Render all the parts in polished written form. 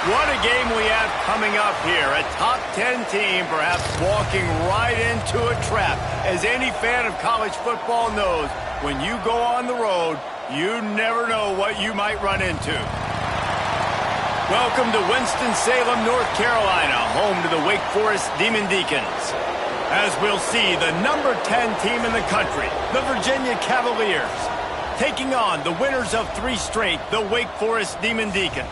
What a game we have coming up here. A top 10 team perhaps walking right into a trap. As any fan of college football knows, when you go on the road, you never know what you might run into. Welcome to Winston-Salem, North Carolina, home to the Wake Forest Demon Deacons. As we'll see, the number 10 team in the country, the Virginia Cavaliers, taking on the winners of 3 straight, the Wake Forest Demon Deacons.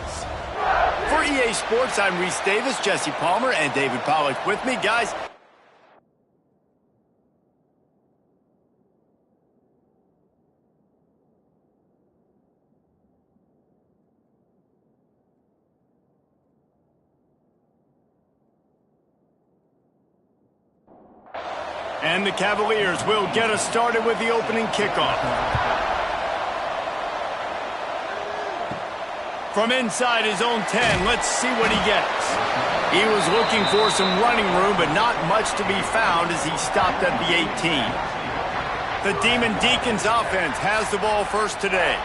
For EA Sports, I'm Reese Davis, Jesse Palmer, and David Pollack with me. Guys, and the Cavaliers will get us started with the opening kickoff. From inside his own 10, let's see what he gets. He was looking for some running room, but not much to be found as he stopped at the 18. The Demon Deacons offense has the ball first today.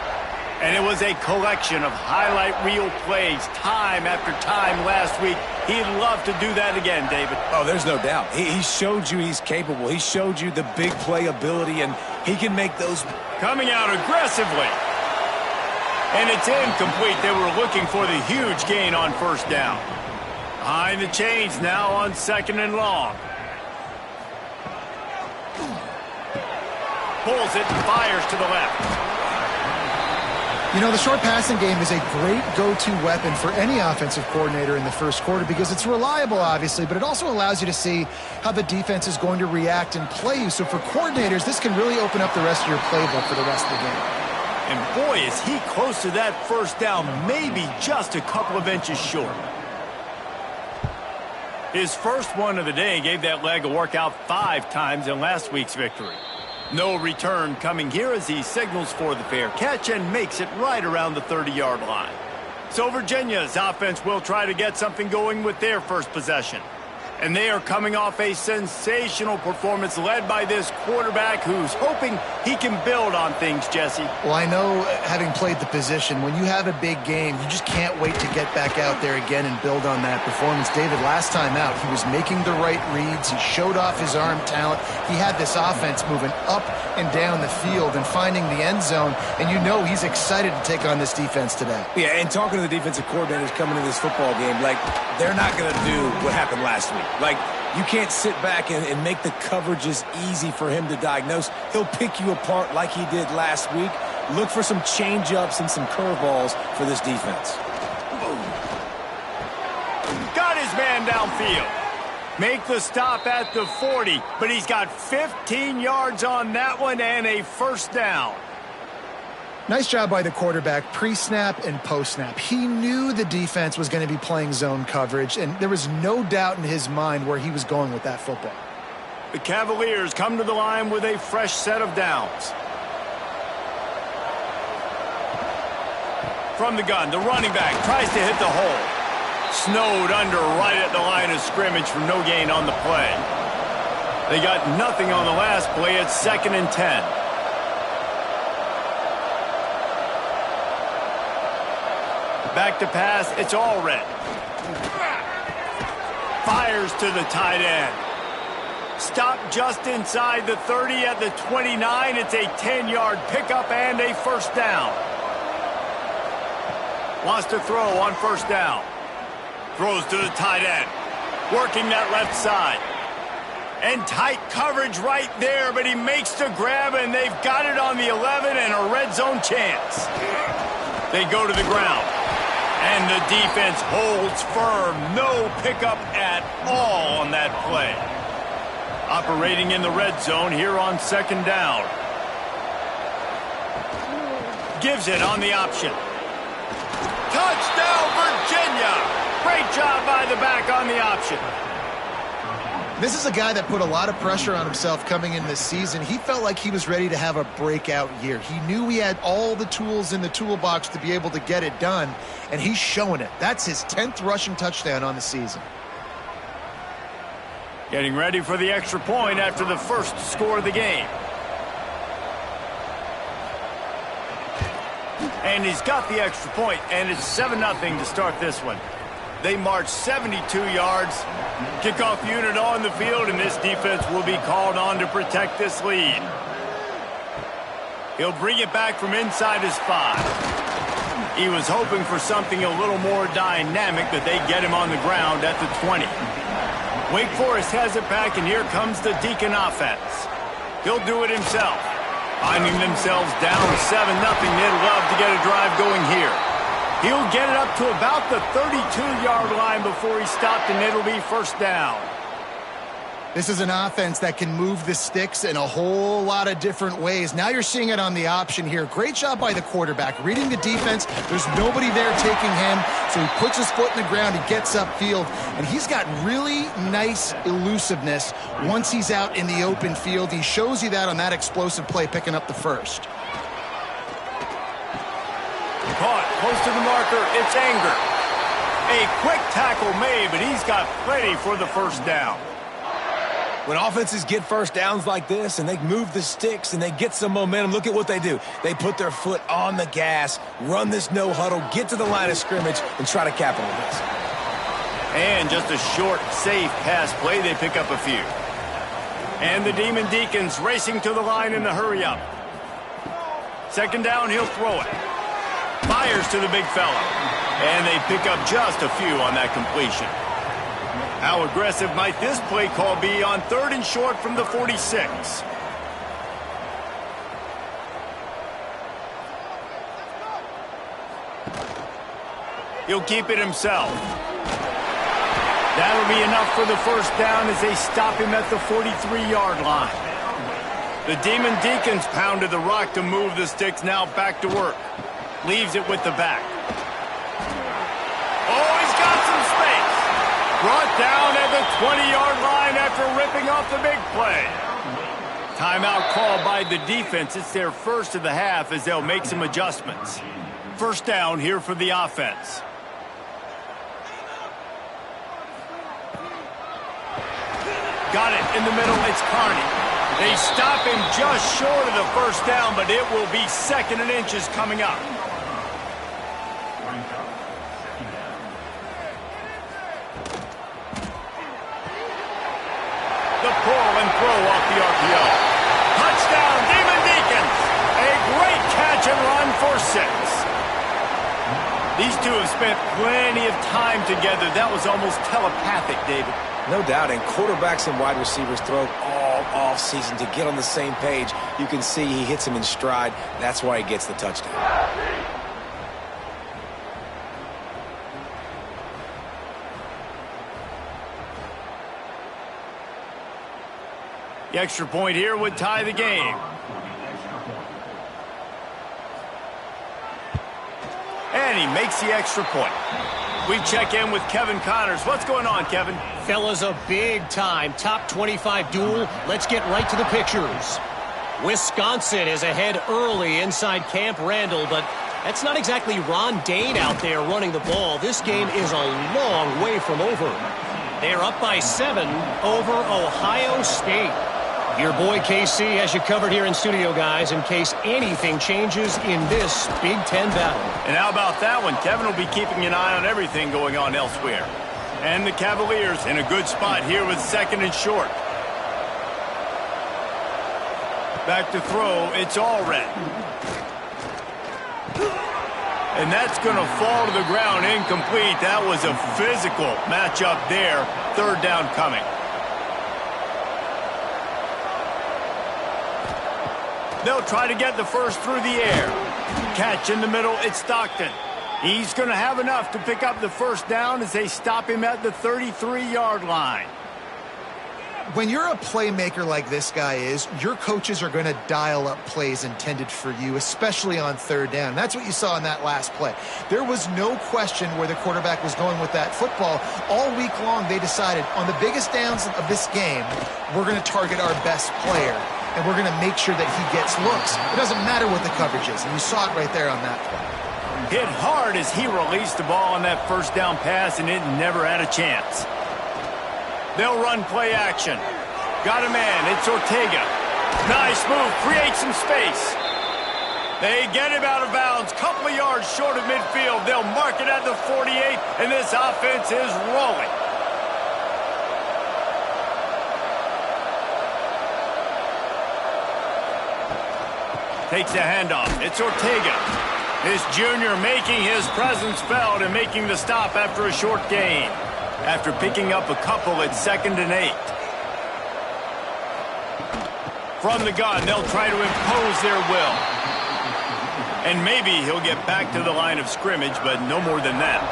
And it was a collection of highlight reel plays time after time last week. He'd love to do that again, David. Oh, there's no doubt. He showed you he's capable. He showed you the big play ability, and he can make those. Coming out aggressively. And it's incomplete. They were looking for the huge gain on first down. Behind the chains now on 2nd and long. Pulls it and fires to the left. You know, the short passing game is a great go-to weapon for any offensive coordinator in the first quarter because it's reliable, obviously, but it also allows you to see how the defense is going to react and play you. So for coordinators, this can really open up the rest of your playbook for the rest of the game. And boy, is he close to that first down, maybe just a couple of inches short. His first one of the day gave that leg a workout 5 times in last week's victory. No return coming here as he signals for the fair catch and makes it right around the 30-yard line. So Virginia's offense will try to get something going with their first possession. And they are coming off a sensational performance led by this quarterback who's hoping he can build on things, Jesse. Well, I know, having played the position, when you have a big game, you just can't wait to get back out there again and build on that performance. David, last time out, he was making the right reads. He showed off his arm talent. He had this offense moving up and down the field and finding the end zone. And you know he's excited to take on this defense today. Yeah, and talking to the defensive coordinators coming into this football game, like, they're not going to do what happened last week. Like, you can't sit back and make the coverages easy for him to diagnose. He'll pick you apart like he did last week. Look for some change-ups and some curveballs for this defense. Got his man downfield. Make the stop at the 40, but he's got 15 yards on that one and a first down. Nice job by the quarterback, pre-snap and post-snap. He knew the defense was going to be playing zone coverage, and there was no doubt in his mind where he was going with that football. The Cavaliers come to the line with a fresh set of downs. From the gun, the running back tries to hit the hole. Snowed under right at the line of scrimmage for no gain on the play. They got nothing on the last play. It's 2nd and 10. Back to pass, it's all red. Fires to the tight end. Stop just inside the 30 at the 29. It's a 10-yard pickup and a first down. Wants to throw on first down. Throws to the tight end. Working that left side. And tight coverage right there, but he makes the grab, and they've got it on the 11 and a red zone chance. They go to the ground. And the defense holds firm. No pickup at all on that play. Operating in the red zone here on 2nd down. Gives it on the option. Touchdown, Virginia! Great job by the back on the option. This is a guy that put a lot of pressure on himself coming in this season. He felt like he was ready to have a breakout year. He knew he had all the tools in the toolbox to be able to get it done, and he's showing it. That's his 10th rushing touchdown on the season. Getting ready for the extra point after the first score of the game. And he's got the extra point, and it's 7-0 to start this one. They march 72 yards. Kickoff unit on the field, and this defense will be called on to protect this lead. He'll bring it back from inside his 5. He was hoping for something a little more dynamic, but they get him on the ground at the 20. Wake Forest has it back, and here comes the Deacon offense. He'll do it himself. Finding themselves down 7-0, they'd love to get a drive going here. He'll get it up to about the 32-yard line before he stopped, and it'll be first down. This is an offense that can move the sticks in a whole lot of different ways. Now you're seeing it on the option here. Great job by the quarterback. Reading the defense, there's nobody there taking him, so he puts his foot in the ground, he gets upfield, and he's got really nice elusiveness once he's out in the open field. He shows you that on that explosive play, picking up the first. Caught close to the marker, it's Anger. A quick tackle made, but he's got plenty for the first down. When offenses get first downs like this and they move the sticks and they get some momentum, look at what they do. They put their foot on the gas, run this no huddle, get to the line of scrimmage, and try to capitalize. And just a short, safe pass play, they pick up a few. And the Demon Deacons racing to the line in the hurry-up. Second down, he'll throw it. Fires to the big fella. And they pick up just a few on that completion. How aggressive might this play call be on 3rd and short from the 46? He'll keep it himself. That'll be enough for the first down as they stop him at the 43-yard line. The Demon Deacons pounded the rock to move the sticks, now back to work. Leaves it with the back. Oh, he's got some space. Brought down at the 20-yard line after ripping off the big play. Timeout called by the defense. It's their first of the half as they'll make some adjustments. First down here for the offense. Got it in the middle. It's Carney. They stop him just short of the first down, but it will be 2nd and inches coming up. The pull and throw off the RPO. Touchdown, Demon Deacons. A great catch and run for 6. These two have spent plenty of time together. That was almost telepathic, David. No doubt, and quarterbacks and wide receivers throw all off-season to get on the same page. You can see he hits him in stride. That's why he gets the touchdown. The extra point here would tie the game. And he makes the extra point. We check in with Kevin Connors. What's going on, Kevin? Fellas, a big-time top 25 duel. Let's get right to the pictures. Wisconsin is ahead early inside Camp Randall, but that's not exactly Ron Dane out there running the ball. This game is a long way from over. They're up by 7 over Ohio State. Your boy KC has you covered here in studio, guys, in case anything changes in this Big Ten battle. And how about that one? Kevin will be keeping an eye on everything going on elsewhere. And the Cavaliers in a good spot here with 2nd and short. Back to throw, it's Allred. And that's going to fall to the ground incomplete. That was a physical matchup there. 3rd down coming. They'll try to get the first through the air. Catch in the middle, it's Stockton. He's going to have enough to pick up the first down as they stop him at the 33-yard line. When you're a playmaker like this guy is, your coaches are going to dial up plays intended for you, especially on 3rd down. That's what you saw in that last play. There was no question where the quarterback was going with that football. All week long, they decided on the biggest downs of this game, we're going to target our best player, and we're going to make sure that he gets looks. It doesn't matter what the coverage is, and you saw it right there on that play. Hit hard as he released the ball on that first down pass, and it never had a chance. They'll run play action. Got a man. It's Ortega. Nice move. Creates some space. They get him out of bounds, couple of yards short of midfield. They'll mark it at the 48, and this offense is rolling. Takes the handoff. It's Ortega. This junior making his presence felt and making the stop after a short gain. After picking up a couple at 2nd and 8. From the gun, they'll try to impose their will. And maybe he'll get back to the line of scrimmage, but no more than that.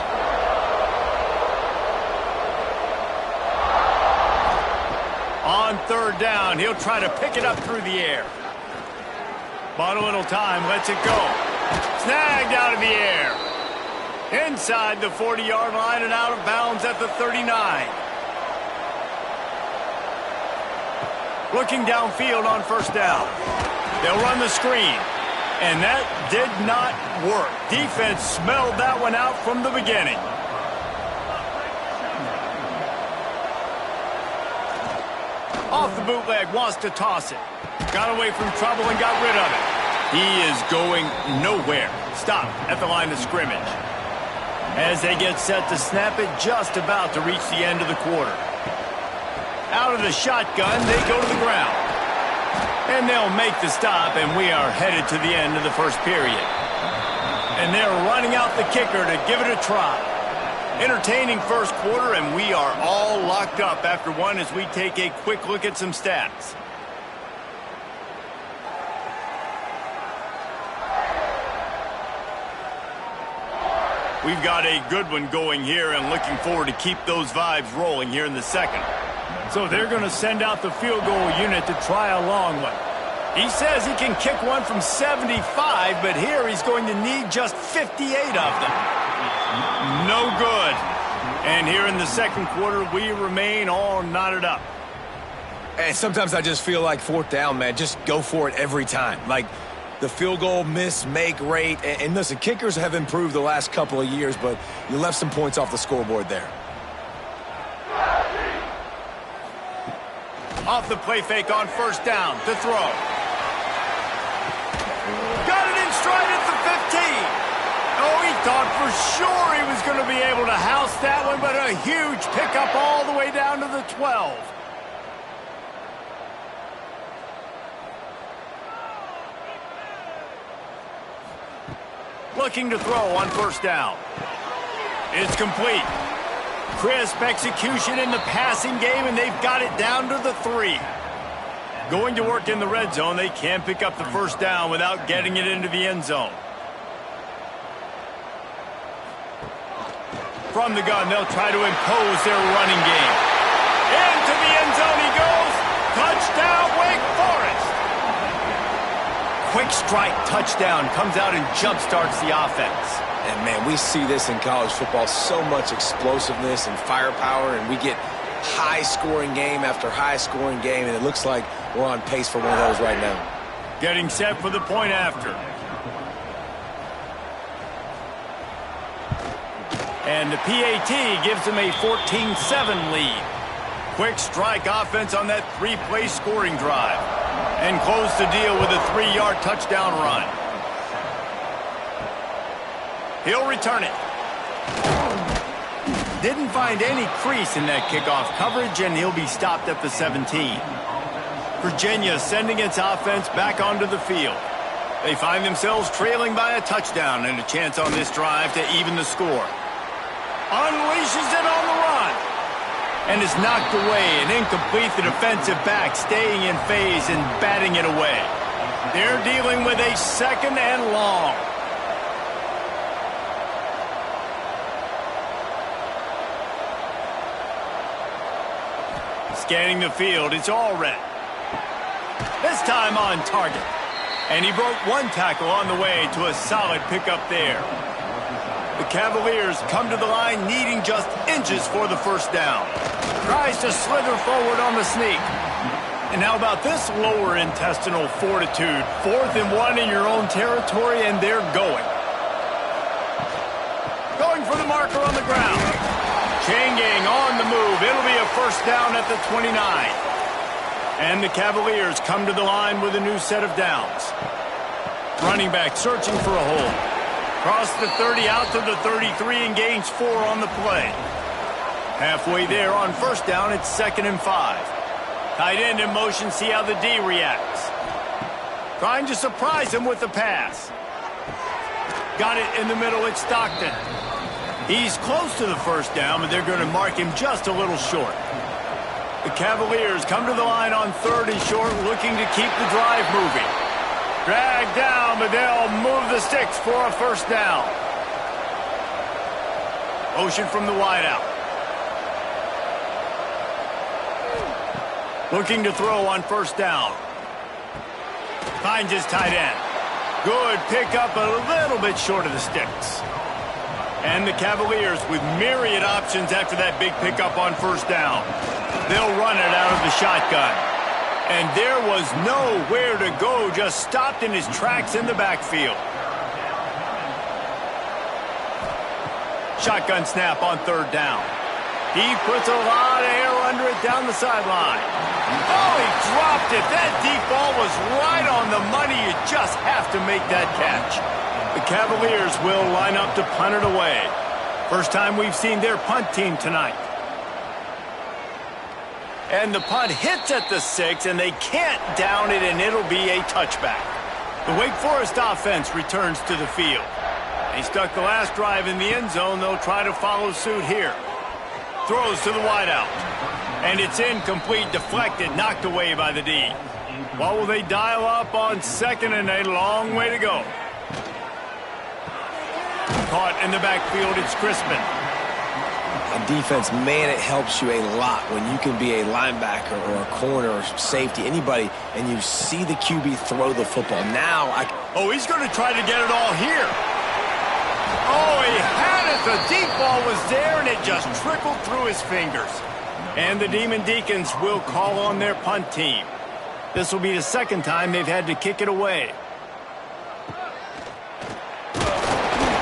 On 3rd down, he'll try to pick it up through the air. Bought a little time, lets it go. Snagged out of the air. Inside the 40-yard line and out of bounds at the 39. Looking downfield on 1st down. They'll run the screen. And that did not work. Defense smelled that one out from the beginning. Off the bootleg, wants to toss it. Got away from trouble and got rid of it. He is going nowhere. Stop at the line of scrimmage. As they get set to snap it, just about to reach the end of the quarter. Out of the shotgun, they go to the ground. And they'll make the stop, and we are headed to the end of the 1st period. And they're running out the kicker to give it a try. Entertaining 1st quarter, and we are all locked up after one as we take a quick look at some stats. We've got a good one going here and looking forward to keep those vibes rolling here in the 2nd. So they're going to send out the field goal unit to try a long one. He says he can kick one from 75, but here he's going to need just 58 of them. No good. And here in the 2nd quarter, we remain all knotted up. And sometimes I just feel like 4th down, man, just go for it every time. Like, the field goal miss-make rate. And listen, kickers have improved the last couple of years, but you left some points off the scoreboard there. Off the play fake on 1st down to throw. Got it in stride at the 15. Oh, he thought for sure he was going to be able to house that one, but a huge pickup all the way down to the 12. Looking to throw on 1st down. It's complete. Crisp execution in the passing game, and they've got it down to the 3. Going to work in the red zone. They can't pick up the 1st down without getting it into the end zone. From the gun, they'll try to impose their running game. Into the end zone he goes. Touchdown, Wake Forest. Quick strike touchdown comes out and jumpstarts the offense. And, man, we see this in college football, so much explosiveness and firepower, and we get high-scoring game after high-scoring game, and it looks like we're on pace for one of those right now. Getting set for the point after. And the PAT gives them a 14-7 lead. Quick strike offense on that 3-play scoring drive. And close the deal with a 3-yard touchdown run. He'll return it. Didn't find any crease in that kickoff coverage, and he'll be stopped at the 17. Virginia sending its offense back onto the field. They find themselves trailing by a touchdown and a chance on this drive to even the score. Unleashes it on the run. And is knocked away and incomplete. The defensive back staying in phase and batting it away. They're dealing with a 2nd and long. Scanning the field, it's all red. This time on target. And he broke one tackle on the way to a solid pickup there. The Cavaliers come to the line needing just inches for the 1st down. Tries to slither forward on the sneak. And how about this lower intestinal fortitude? 4th and 1 in your own territory, and they're going. Going for the marker on the ground. Chain gang on the move. It'll be a 1st down at the 29. And the Cavaliers come to the line with a new set of downs. Running back searching for a hole. Cross the 30 out to the 33 and gains 4 on the play. Halfway there on first down, it's 2nd and 5. Tight end in motion, see how the D reacts. Trying to surprise him with the pass. Got it in the middle, it's Stockton. He's close to the first down, but they're going to mark him just a little short. The Cavaliers come to the line on 3rd and short, looking to keep the drive moving. Dragged down, but they'll move the sticks for a first down. Motion from the wideout. Looking to throw on first down. Finds his tight end. Good pickup, a little bit short of the sticks. And the Cavaliers with myriad options after that big pickup on first down. They'll run it out of the shotgun. And there was nowhere to go, just stopped in his tracks in the backfield. Shotgun snap on 3rd down. He puts a lot of air under it down the sideline. Oh, he dropped it. That deep ball was right on the money. You just have to make that catch. The Cavaliers will line up to punt it away. First time we've seen their punt team tonight. And the punt hits at the 6, and they can't down it, and it'll be a touchback. The Wake Forest offense returns to the field. They stuck the last drive in the end zone. They'll try to follow suit here. Throws to the wideout. And it's incomplete, deflected, knocked away by the D. What will they dial up on 2nd and a long way to go? Caught in the backfield, it's Crispin. On defense, man, it helps you a lot when you can be a linebacker or a corner or safety, anybody, and you see the QB throw the football. Now, Oh, he's going to try to get it all here. Oh, he had it. The deep ball was there, and it just trickled through his fingers. And the Demon Deacons will call on their punt team. This will be the 2nd time they've had to kick it away.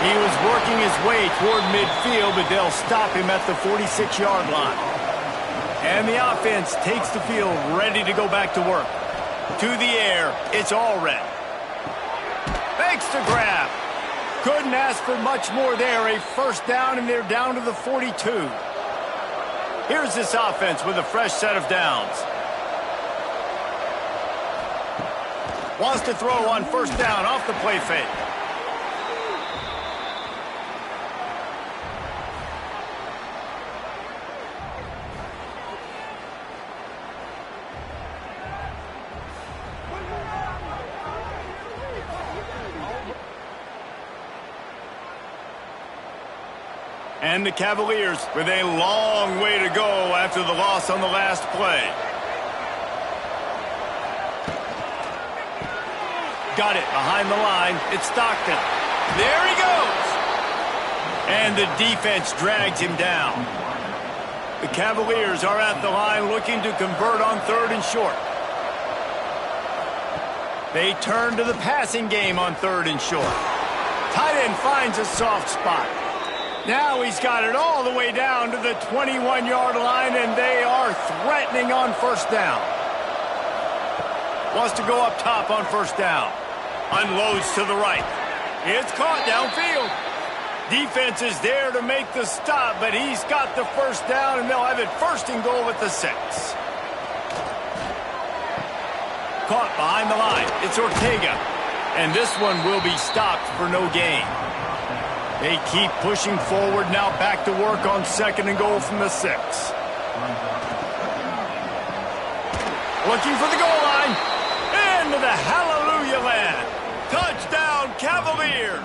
He was working his way toward midfield, but they'll stop him at the 46-yard line. And the offense takes the field, ready to go back to work. To the air, it's all red. Makes the grab. Couldn't ask for much more there. A first down, and they're down to the 42. Here's this offense with a fresh set of downs. Wants to throw on first down off the play fake. And the Cavaliers with a long way to go after the loss on the last play. Got it behind the line. It's Stockton. There he goes. And the defense drags him down. The Cavaliers are at the line looking to convert on 3rd and short. They turn to the passing game on 3rd and short. Tight end finds a soft spot. Now he's got it all the way down to the 21-yard line, and they are threatening on first down. Wants to go up top on first down. Unloads to the right. It's caught downfield. Defense is there to make the stop, but he's got the first down, and they'll have it 1st and goal at the 6. Caught behind the line. It's Ortega. And this one will be stopped for no gain. They keep pushing forward now, back to work on 2nd and goal from the 6. Looking for the goal line. Into the hallelujah land. Touchdown, Cavaliers.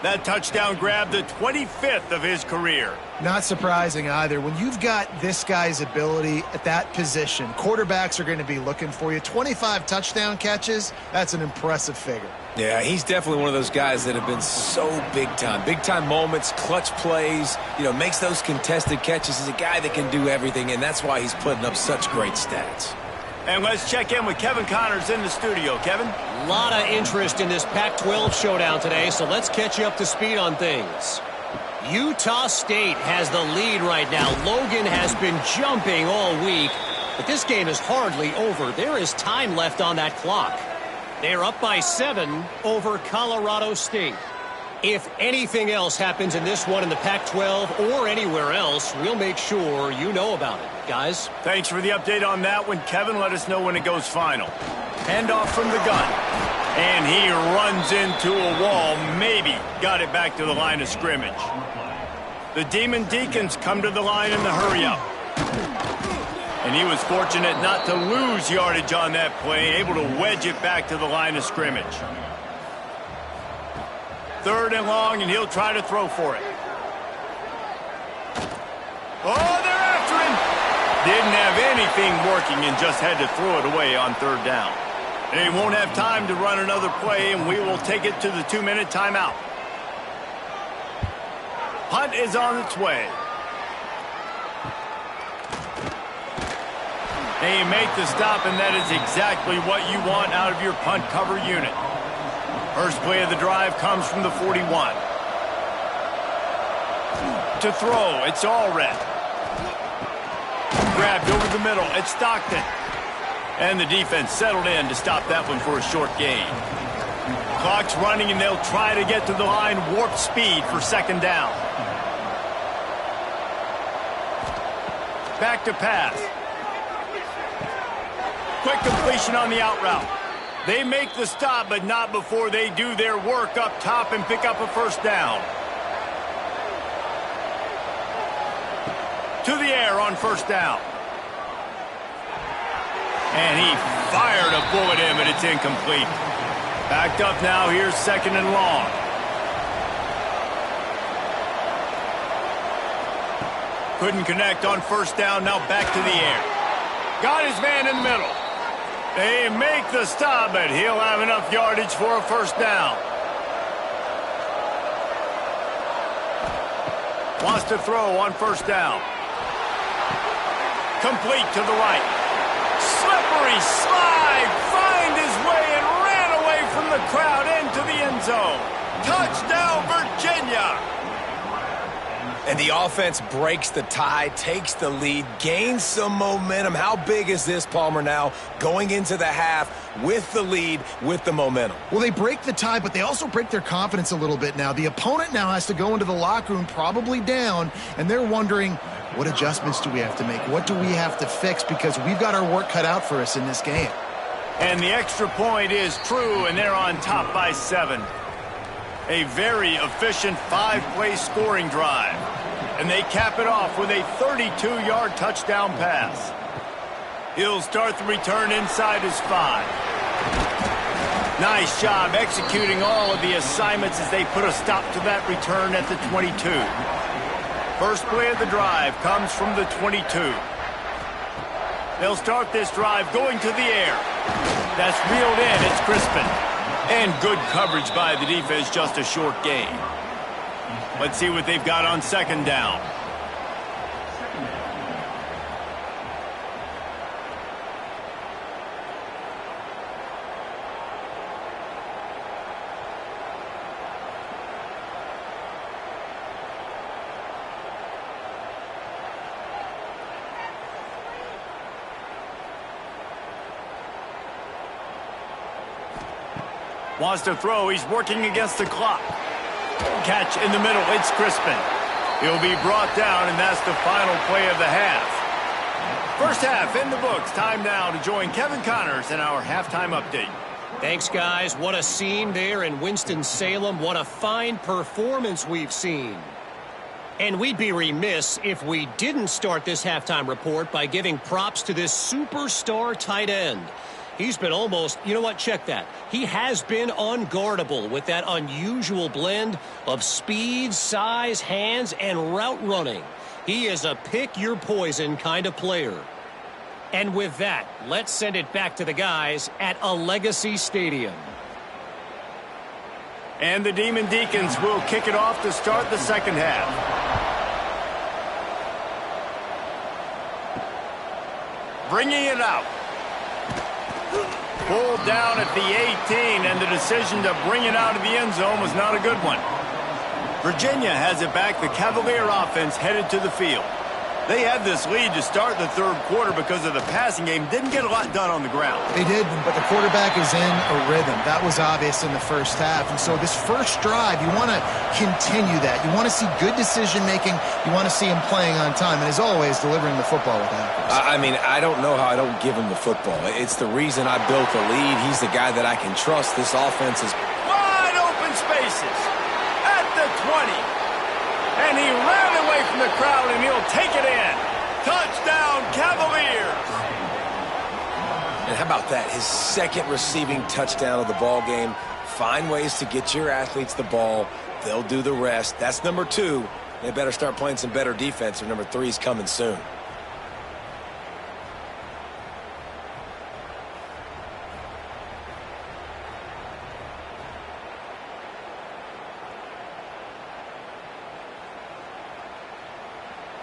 That touchdown grabbed the 25th of his career. Not surprising either. When you've got this guy's ability at that position, quarterbacks are going to be looking for you. 25 touchdown catches, that's an impressive figure. Yeah, he's definitely one of those guys that have been so big time. Big time moments, clutch plays, makes those contested catches. He's a guy that can do everything, and that's why he's putting up such great stats. And let's check in with Kevin Connors in the studio. Kevin? A lot of interest in this Pac-12 showdown today, so let's catch you up to speed on things. Utah State has the lead right now. Logan has been jumping all week, but this game is hardly over. There is time left on that clock. They're up by 7 over Colorado State. If anything else happens in this one in the Pac-12 or anywhere else, we'll make sure you know about it, guys. Thanks for the update on that one, Kevin. Let us know when it goes final. Handoff from the gun. And he runs into a wall. Maybe got it back to the line of scrimmage. The Demon Deacons come to the line in the hurry-up. And he was fortunate not to lose yardage on that play, able to wedge it back to the line of scrimmage. 3rd and long, and he'll try to throw for it. Oh, they're after him! Didn't have anything working and just had to throw it away on 3rd down. They won't have time to run another play, and we will take it to the 2-minute timeout. Punt is on its way. They make the stop, and that is exactly what you want out of your punt cover unit. First play of the drive comes from the 41. To throw, it's Allred. Grabbed over the middle, it's Stockton. And the defense settled in to stop that one for a short gain. Clock's running, and they'll try to get to the line warp speed for 2nd down. Back to pass. Quick completion on the out route. They make the stop, but not before they do their work up top and pick up a 1st down. To the air on 1st down. And he fired a bullet in, but it's incomplete. Backed up now, here's 2nd and long. Couldn't connect on 1st down, now back to the air. Got his man in the middle. They make the stop, but he'll have enough yardage for a 1st down. Wants to throw on 1st down. Complete to the right. Slippery slide. Find his way and ran away from the crowd into the end zone. Touchdown, Virginia. And the offense breaks the tie, takes the lead, gains some momentum. How big is this, Palmer, now going into the half with the lead, with the momentum? Well, they break the tie, but they also break their confidence a little bit now. The opponent now has to go into the locker room probably down, and they're wondering, what adjustments do we have to make? What do we have to fix? Because we've got our work cut out for us in this game. And the extra point is true, and they're on top by 7. A very efficient 5-play scoring drive. And they cap it off with a 32-yard touchdown pass. He'll start the return inside his 5. Nice job executing all of the assignments as they put a stop to that return at the 22. First play of the drive comes from the 22. They'll start this drive going to the air. That's reeled in. It's Crispin. And good coverage by the defense, just a short gain. Let's see what they've got on 2nd down. Wants to throw. He's working against the clock. Catch in the middle. It's Crispin. He'll be brought down, and that's the final play of the half. First half in the books. Time now to join Kevin Connors in our halftime update. Thanks, guys. What a scene there in Winston-Salem. What a fine performance we've seen. And we'd be remiss if we didn't start this halftime report by giving props to this superstar tight end. He's been almost, you know what, check that. He has been unguardable with that unusual blend of speed, size, hands, and route running. He is a pick-your-poison kind of player. And with that, let's send it back to the guys at a Legacy Stadium. And the Demon Deacons will kick it off to start the 2nd half. Bringing it out. Pulled down at the 18, and the decision to bring it out of the end zone was not a good one. Virginia has it back. The Cavalier offense headed to the field. They had this lead to start the third quarter because of the passing game. Didn't get a lot done on the ground. They did, but the quarterback is in a rhythm. That was obvious in the first half. And so this first drive, you want to continue that. You want to see good decision-making. You want to see him playing on time. And as always, delivering the football with accuracy. I mean, I don't know how I don't give him the football. It's the reason I built the lead. He's the guy that I can trust. This offense is wide open spaces at the 20. And he ran away from the crowd, and he'll take it in. Touchdown, Cavaliers. And how about that? His second receiving touchdown of the ball game. Find ways to get your athletes the ball. They'll do the rest. That's number 2. They better start playing some better defense, or number 3 is coming soon.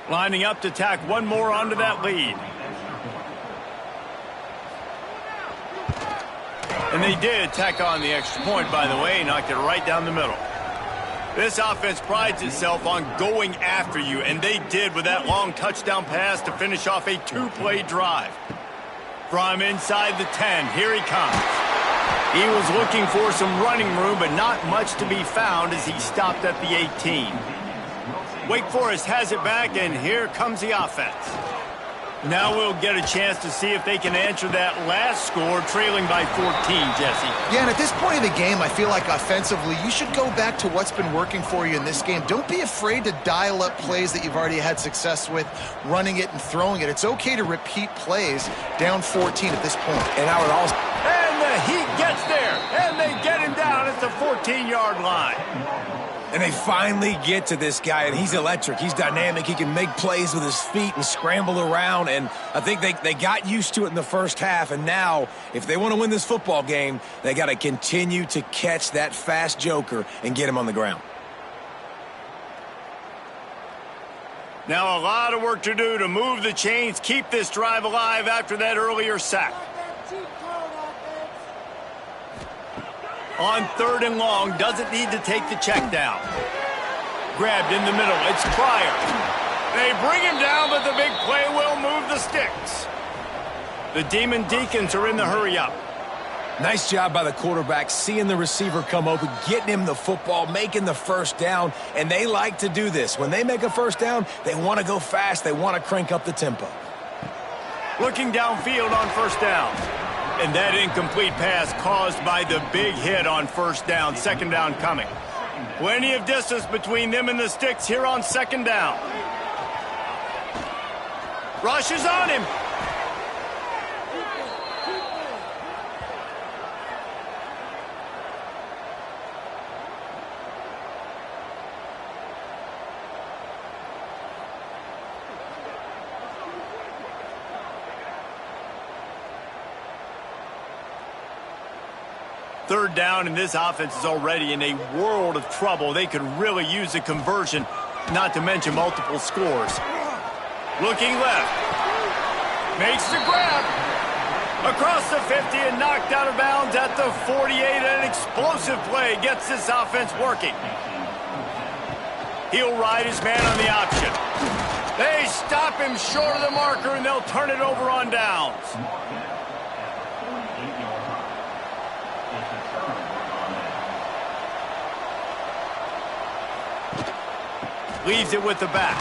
Lining up to tack one more onto that lead. And they did tack on the extra point, by the way, knocked it right down the middle. This offense prides itself on going after you, and they did with that long touchdown pass to finish off a 2-play drive. From inside the 10, here he comes. He was looking for some running room, but not much to be found as he stopped at the 18. Wake Forest has it back, and here comes the offense. Now we'll get a chance to see if they can answer that last score, trailing by 14, Jesse. Yeah, and at this point of the game, I feel like offensively, you should go back to what's been working for you in this game. Don't be afraid to dial up plays that you've already had success with, running it and throwing it. It's okay to repeat plays down 14 at this point. And I would also... And the Heat gets there, and they get him down at the 14-yard line. And they finally get to this guy, and he's electric. He's dynamic. He can make plays with his feet and scramble around, and I think they got used to it in the first half, and now, if they want to win this football game, they got to continue to catch that fast joker and get him on the ground. Now a lot of work to do to move the chains, keep this drive alive after that earlier sack. On 3rd and long, doesn't need to take the check down. Grabbed in the middle, it's Pryor. They bring him down, but the big play will move the sticks. The Demon Deacons are in the hurry-up. Nice job by the quarterback, seeing the receiver come open, getting him the football, making the first down, and they like to do this. When they make a first down, they want to go fast, they want to crank up the tempo. Looking downfield on 1st down. And that incomplete pass caused by the big hit on 1st down. 2nd down coming. Plenty of distance between them and the sticks here on 2nd down. Rush is on him. Third down, and this offense is already in a world of trouble. They could really use a conversion, not to mention multiple scores. Looking left. Makes the grab. Across the 50 and knocked out of bounds at the 48. An explosive play gets this offense working. He'll ride his man on the option. They stop him short of the marker, and they'll turn it over on downs. Leaves it with the back.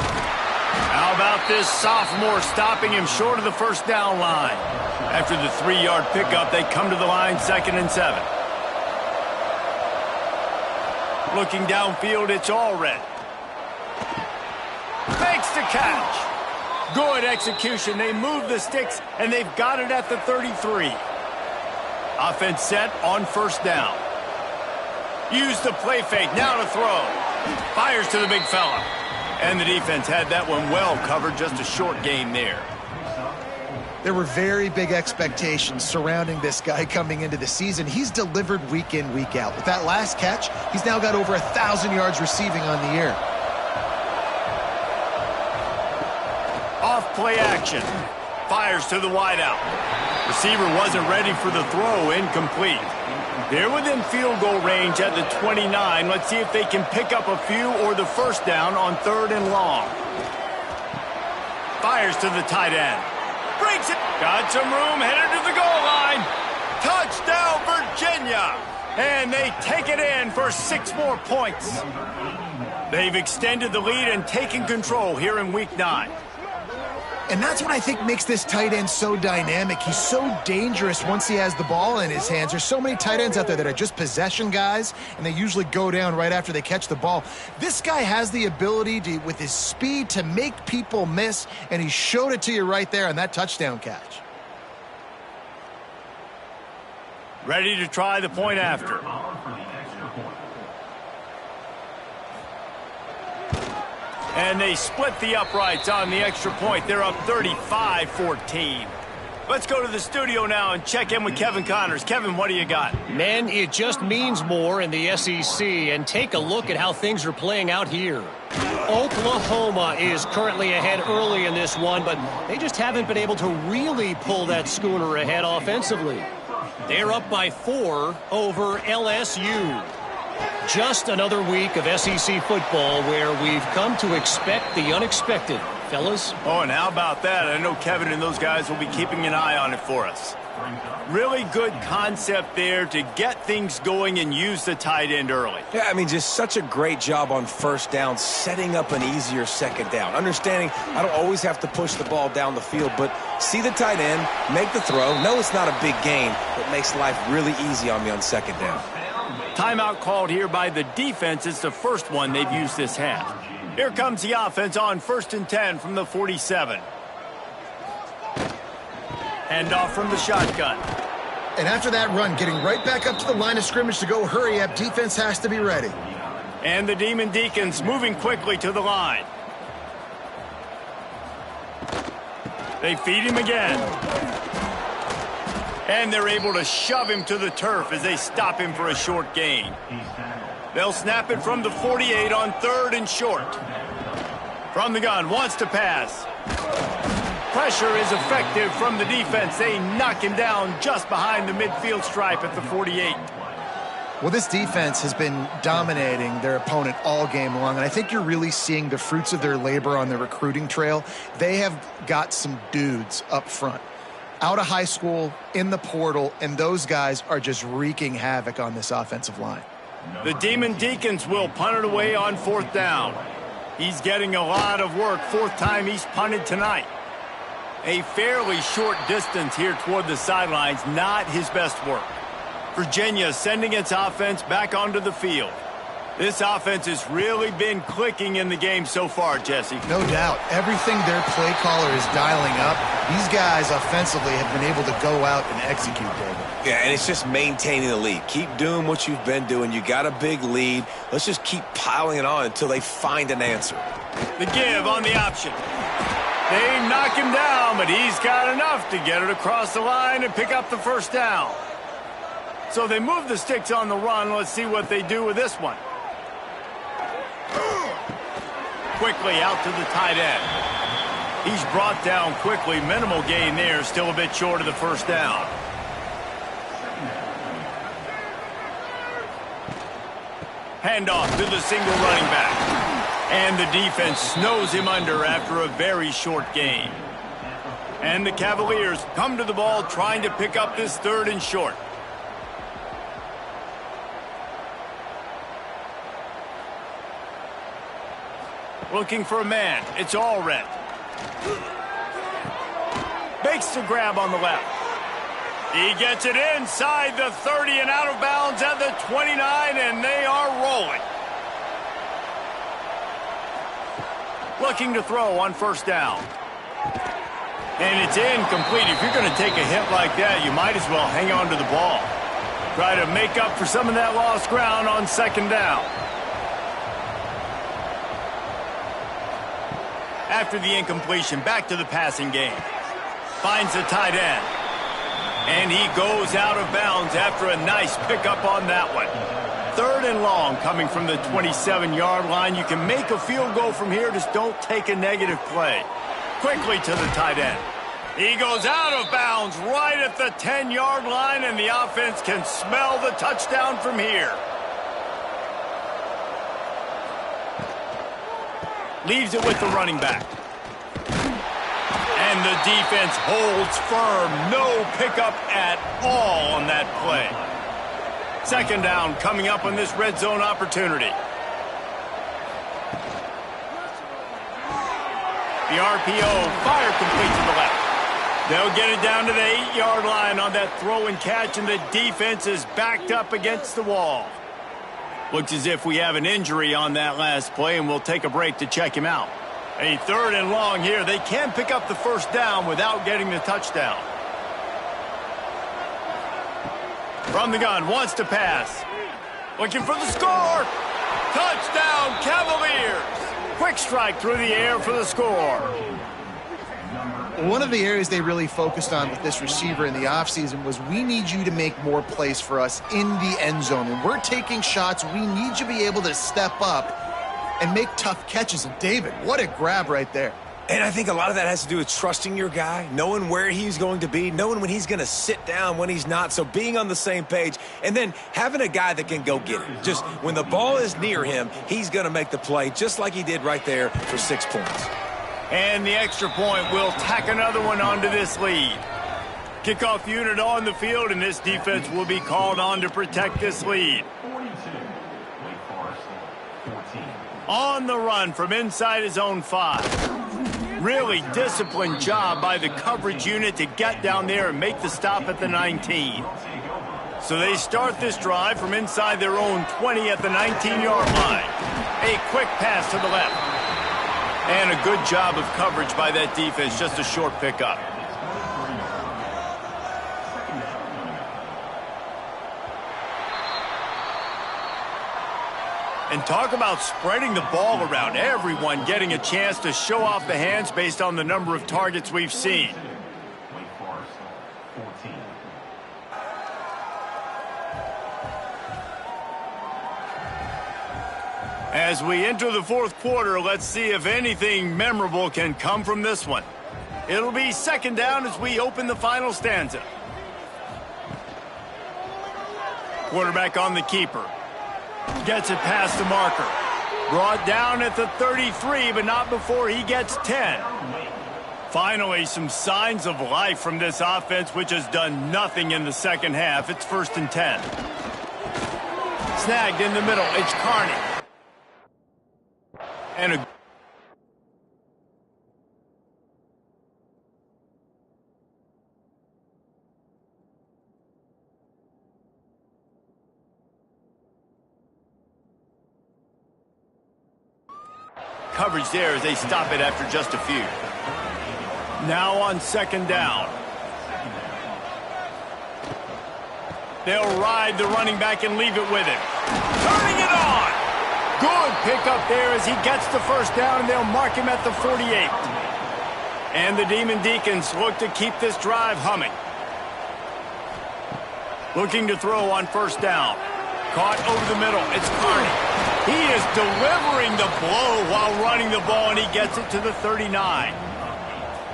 How about this sophomore stopping him short of the 1st down line? After the 3-yard pickup, they come to the line 2nd and 7. Looking downfield, it's Allred. Makes the catch. Good execution. They move the sticks, and they've got it at the 33. Offense set on 1st down. Use the play fake. Now to throw. Fires to the big fella. And the defense had that one well covered. Just a short gain there. There were very big expectations surrounding this guy coming into the season. He's delivered week in, week out. With that last catch, he's now got over 1,000 yards receiving on the year. Off play action. Fires to the wideout. Receiver wasn't ready for the throw. Incomplete. They're within field goal range at the 29. Let's see if they can pick up a few or the 1st down on 3rd and long. Fires to the tight end. Breaks it. Got some room, headed to the goal line. Touchdown, Virginia. And they take it in for 6 more points. They've extended the lead and taken control here in Week 9. And that's what I think makes this tight end so dynamic. He's so dangerous once he has the ball in his hands. There's so many tight ends out there that are just possession guys, and they usually go down right after they catch the ball. This guy has the ability to, with his speed, to make people miss, and he showed it to you right there on that touchdown catch. Ready to try the point after. And they split the uprights on the extra point. They're up 35-14. Let's go to the studio now and check in with Kevin Connors. Kevin, what do you got? Men, it just means more in the SEC, and take a look at how things are playing out here. Oklahoma is currently ahead early in this one, but they just haven't been able to really pull that schooner ahead offensively. They're up by 4 over LSU. Just another week of SEC football where we've come to expect the unexpected, fellas. Oh, and how about that? I know Kevin and those guys will be keeping an eye on it for us. Really good concept there to get things going and use the tight end early. Yeah, I mean, just such a great job on first down, setting up an easier second down. Understanding I don't always have to push the ball down the field, but see the tight end, make the throw. No, it's not a big gain, but makes life really easy on me on second down. Timeout called here by the defense. It's the first one they've used this half. Here comes the offense on 1st and 10 from the 47. Hand off from the shotgun. And after that run, getting right back up to the line of scrimmage to go hurry up, defense has to be ready. And the Demon Deacons moving quickly to the line. They feed him again. And they're able to shove him to the turf as they stop him for a short gain. They'll snap it from the 48 on 3rd and short. From the gun, wants to pass. Pressure is effective from the defense. They knock him down just behind the midfield stripe at the 48. Well, this defense has been dominating their opponent all game long, and I think you're really seeing the fruits of their labor on the recruiting trail. They have got some dudes up front, out of high school, in the portal, and those guys are just wreaking havoc on this offensive line. The Demon Deacons will punt it away on 4th down. He's getting a lot of work. 4th time he's punted tonight. A fairly short distance here toward the sidelines, not his best work. Virginia sending its offense back onto the field. This offense has really been clicking in the game so far, Jesse. No doubt. Everything their play caller is dialing up, these guys offensively have been able to go out and execute, David. Yeah, and it's just maintaining the lead. Keep doing what you've been doing. You got a big lead. Let's just keep piling it on until they find an answer. The give on the option. They knock him down, but he's got enough to get it across the line and pick up the 1st down. So they move the sticks on the run. Let's see what they do with this one. Quickly out to the tight end. He's brought down quickly. Minimal gain there. Still a bit short of the 1st down. Handoff to the single running back. And the defense snows him under after a very short gain. And the Cavaliers come to the ball trying to pick up this 3rd and short. Looking for a man. It's Allred. Makes the grab on the left. He gets it inside the 30 and out of bounds at the 29, and they are rolling. Looking to throw on 1st down. And it's incomplete. If you're going to take a hit like that, you might as well hang on to the ball. Try to make up for some of that lost ground on 2nd down. After the incompletion, back to the passing game. Finds the tight end. And he goes out of bounds after a nice pickup on that one. 3rd and long coming from the 27-yard line. You can make a field goal from here, just don't take a negative play. Quickly to the tight end. He goes out of bounds right at the 10-yard line, and the offense can smell the touchdown from here. Leaves it with the running back. the defense holds firm. No pickup at all on that play. Second down coming up on this red zone opportunity. The RPO fired complete to the left. They'll get it down to the 8-yard line on that throw and catch, and the defense is backed up against the wall. Looks as if we have an injury on that last play, and we'll take a break to check him out. A third and long here. They can pick up the first down without getting the touchdown. From the gun, wants to pass. Looking for the score. Touchdown, Cavaliers. Quick strike through the air for the score. One of the areas they really focused on with this receiver in the offseason was we need you to make more plays for us in the end zone. When we're taking shots, we need you to be able to step up and make tough catches. And David, what a grab right there. And I think a lot of that has to do with trusting your guy, knowing where he's going to be, knowing when he's going to sit down, when he's not. So being on the same page, and then having a guy that can go get it. Just when the ball is near him, he's going to make the play, just like he did right there for 6 points. And the extra point will tack another one onto this lead. Kickoff unit on the field, and this defense will be called on to protect this lead. On the run from inside his own 5. Really disciplined job by the coverage unit to get down there and make the stop at the 19. So they start this drive from inside their own 20 at the 19-yard line. A quick pass to the left. And a good job of coverage by that defense, just a short pickup. And talk about spreading the ball around. Everyone getting a chance to show off the hands based on the number of targets we've seen. As we enter the fourth quarter, let's see if anything memorable can come from this one. It'll be second down as we open the final stanza. Quarterback on the keeper. Gets it past the marker. Brought down at the 33, but not before he gets 10. Finally, some signs of life from this offense, which has done nothing in the second half. It's 1st and 10. Snagged in the middle. It's Carney. And a coverage there as they stop it after just a few. Now on second down. They'll ride the running back and leave it with him. Turning it on! Good pickup there as he gets the first down, and they'll mark him at the 48. And the Demon Deacons look to keep this drive humming. Looking to throw on first down. Caught over the middle. It's Carney. He is delivering the blow while running the ball, and he gets it to the 39.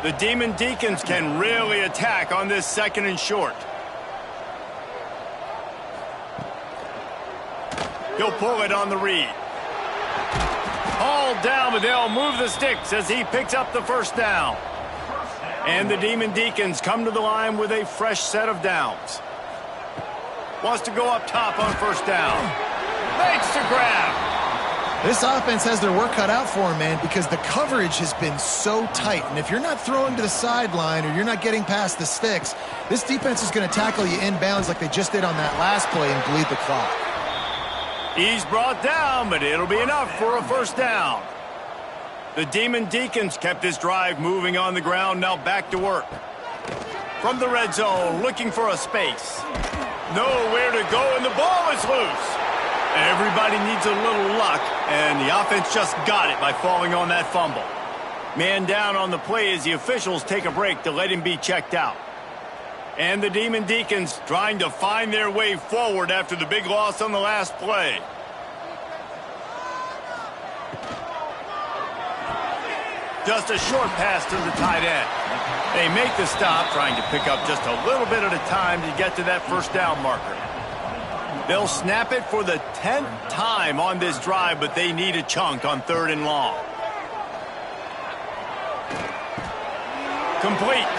The Demon Deacons can really attack on this second and short. He'll pull it on the read. Hauled down, but they'll move the sticks as he picks up the first down. And the Demon Deacons come to the line with a fresh set of downs. Wants to go up top on first down. Makes the grab. This offense has their work cut out for them, man, because the coverage has been so tight. And if you're not throwing to the sideline or you're not getting past the sticks, this defense is going to tackle you inbounds like they just did on that last play and bleed the clock. He's brought down, but it'll be enough for a first down. The Demon Deacons kept this drive moving on the ground, now back to work. From the red zone, looking for a space. Nowhere to go, and the ball is loose. Everybody needs a little luck, and the offense just got it by falling on that fumble. Man down on the play as the officials take a break to let him be checked out. And the Demon Deacons trying to find their way forward after the big loss on the last play. Just a short pass to the tight end. They make the stop, trying to pick up just a little bit at a time to get to that first down marker. They'll snap it for the 10th time on this drive, but they need a chunk on 3rd and long. Complete.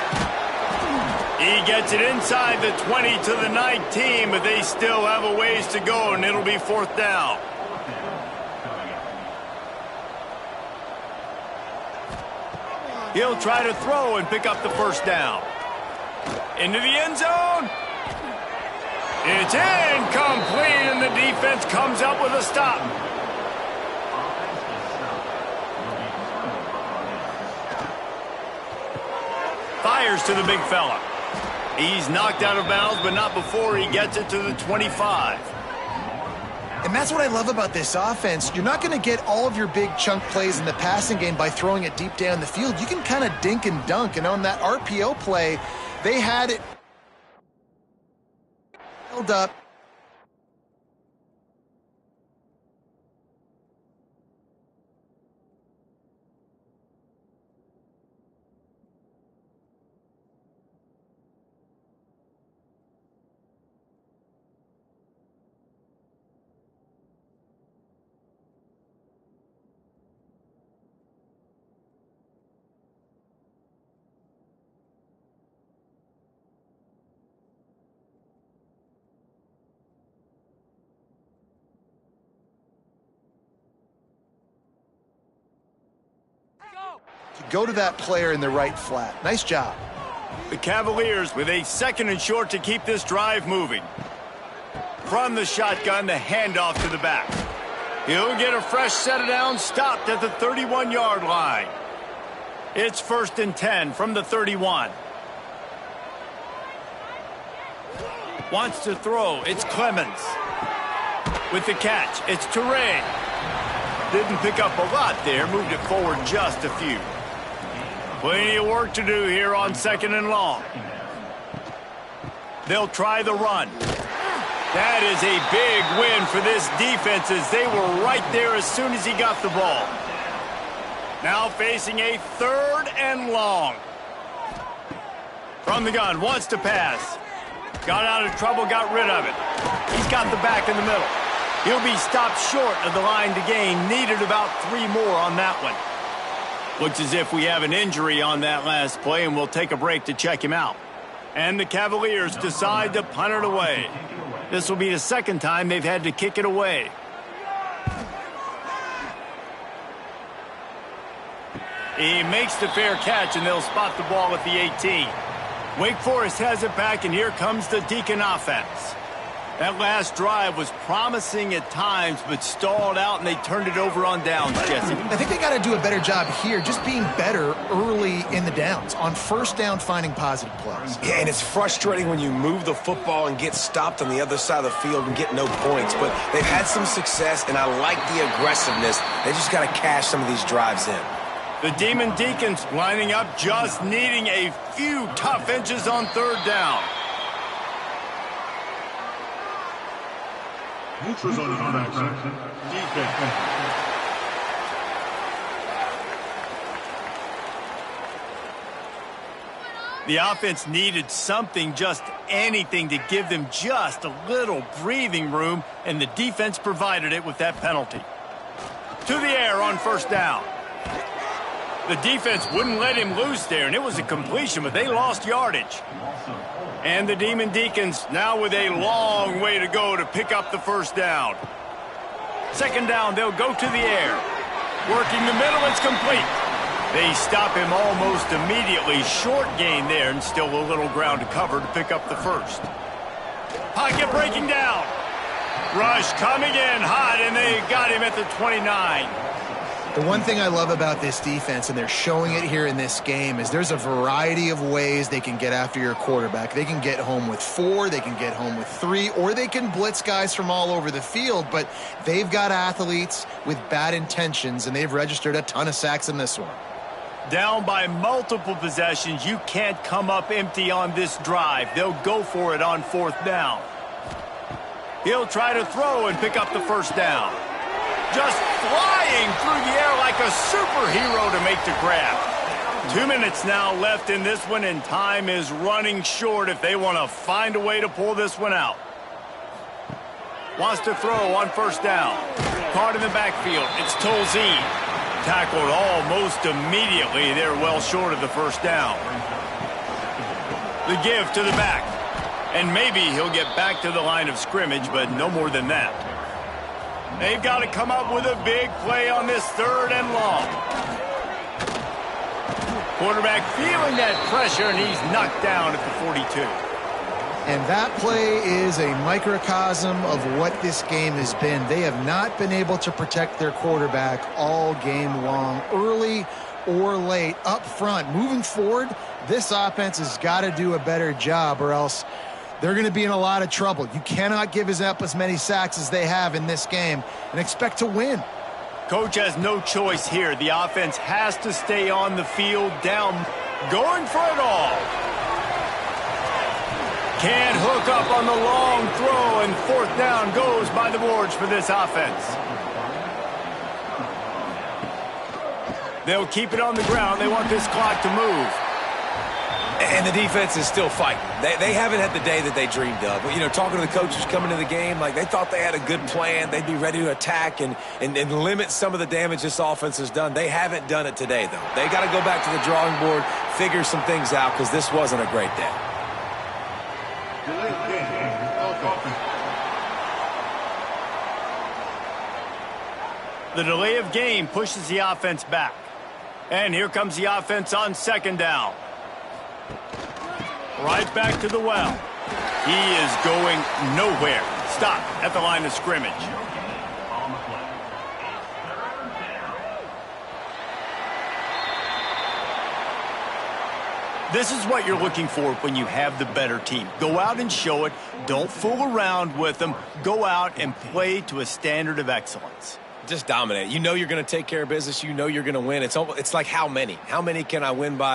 He gets it inside the 20 to the 19, but they still have a ways to go, and it'll be 4th down. He'll try to throw and pick up the 1st down. Into the end zone. It's incomplete, and the defense comes up with a stop. Fires to the big fella. He's knocked out of bounds, but not before he gets it to the 25. And that's what I love about this offense. You're not going to get all of your big chunk plays in the passing game by throwing it deep down the field. You can kind of dink and dunk, and on that RPO play, they had it held up. To go to that player in the right flat. Nice job. The Cavaliers with a 2nd and short to keep this drive moving. From the shotgun, the handoff to the back. He'll get a fresh set of downs, stopped at the 31-yard line. It's 1st and 10 from the 31. Wants to throw. It's Clemens. With the catch, it's Toure. Didn't pick up a lot there, moved it forward just a few. Plenty of work to do here on 2nd and long. They'll try the run. That is a big win for this defense as they were right there as soon as he got the ball. Now facing a 3rd and long. From the gun, wants to pass. Got out of trouble, got rid of it. He's got the back in the middle. He'll be stopped short of the line to gain. Needed about 3 more on that one. Looks as if we have an injury on that last play, and we'll take a break to check him out. And the Cavaliers decide to punt it away. This will be the 2nd time they've had to kick it away. He makes the fair catch, and they'll spot the ball at the 18. Wake Forest has it back, and here comes the Deacon offense. That last drive was promising at times, but stalled out, and they turned it over on downs, Jesse. I think they got to do a better job here, just being better early in the downs. On 1st down, finding positive plays. Yeah, and it's frustrating when you move the football and get stopped on the other side of the field and get no points. But they've had some success, and I like the aggressiveness. They just got to cash some of these drives in. The Demon Deacons lining up, just needing a few tough inches on 3rd down. Neutral zone infraction. Defense. The offense needed something, just anything, to give them just a little breathing room, and the defense provided it with that penalty. To the air on 1st down. The defense wouldn't let him loose there, and it was a completion, but they lost yardage. And the Demon Deacons now with a long way to go to pick up the 1st down. 2nd down, they'll go to the air. Working the middle, it's complete. They stop him almost immediately. Short gain there, and still a little ground to cover to pick up the 1st. Pocket breaking down. Rush coming in hot, and they got him at the 29. The one thing I love about this defense, and they're showing it here in this game, is there's a variety of ways they can get after your quarterback. They can get home with 4, they can get home with 3, or they can blitz guys from all over the field, but they've got athletes with bad intentions, and they've registered a ton of sacks in this one. Down by multiple possessions, you can't come up empty on this drive. They'll go for it on 4th down. He'll try to throw and pick up the 1st down. Just flying through the air like a superhero to make the grab. 2 minutes now left in this one, and time is running short if they want to find a way to pull this one out. Wants to throw on 1st down. Caught in the backfield. It's Tolzien. Tackled almost immediately. They're well short of the first down. The give to the back. And maybe he'll get back to the line of scrimmage, but no more than that. They've got to come up with a big play on this 3rd and long. Quarterback feeling that pressure, and he's knocked down at the 42. And that play is a microcosm of what this game has been. They have not been able to protect their quarterback all game long, early or late, up front. Moving forward, this offense has got to do a better job, or else they're going to be in a lot of trouble. You cannot give up as many sacks as they have in this game and expect to win. Coach has no choice here. The offense has to stay on the field, down, going for it all. Can't hook up on the long throw, and 4th down goes by the boards for this offense. They'll keep it on the ground. They want this clock to move. And the defense is still fighting. They haven't had the day that they dreamed of. You know, talking to the coaches coming to the game, like they thought they had a good plan. They'd be ready to attack and limit some of the damage this offense has done. They haven't done it today, though. They got to go back to the drawing board, figure some things out, because this wasn't a great day. The delay of game pushes the offense back. And here comes the offense on 2nd down. Right back to the well. He is going nowhere. Stop at the line of scrimmage. This is what you're looking for when you have the better team. Go out and show it. Don't fool around with them. Go out and play to a standard of excellence. Just dominate. You know you're going to take care of business. You know you're going to win. It's like how many? How many can I win by?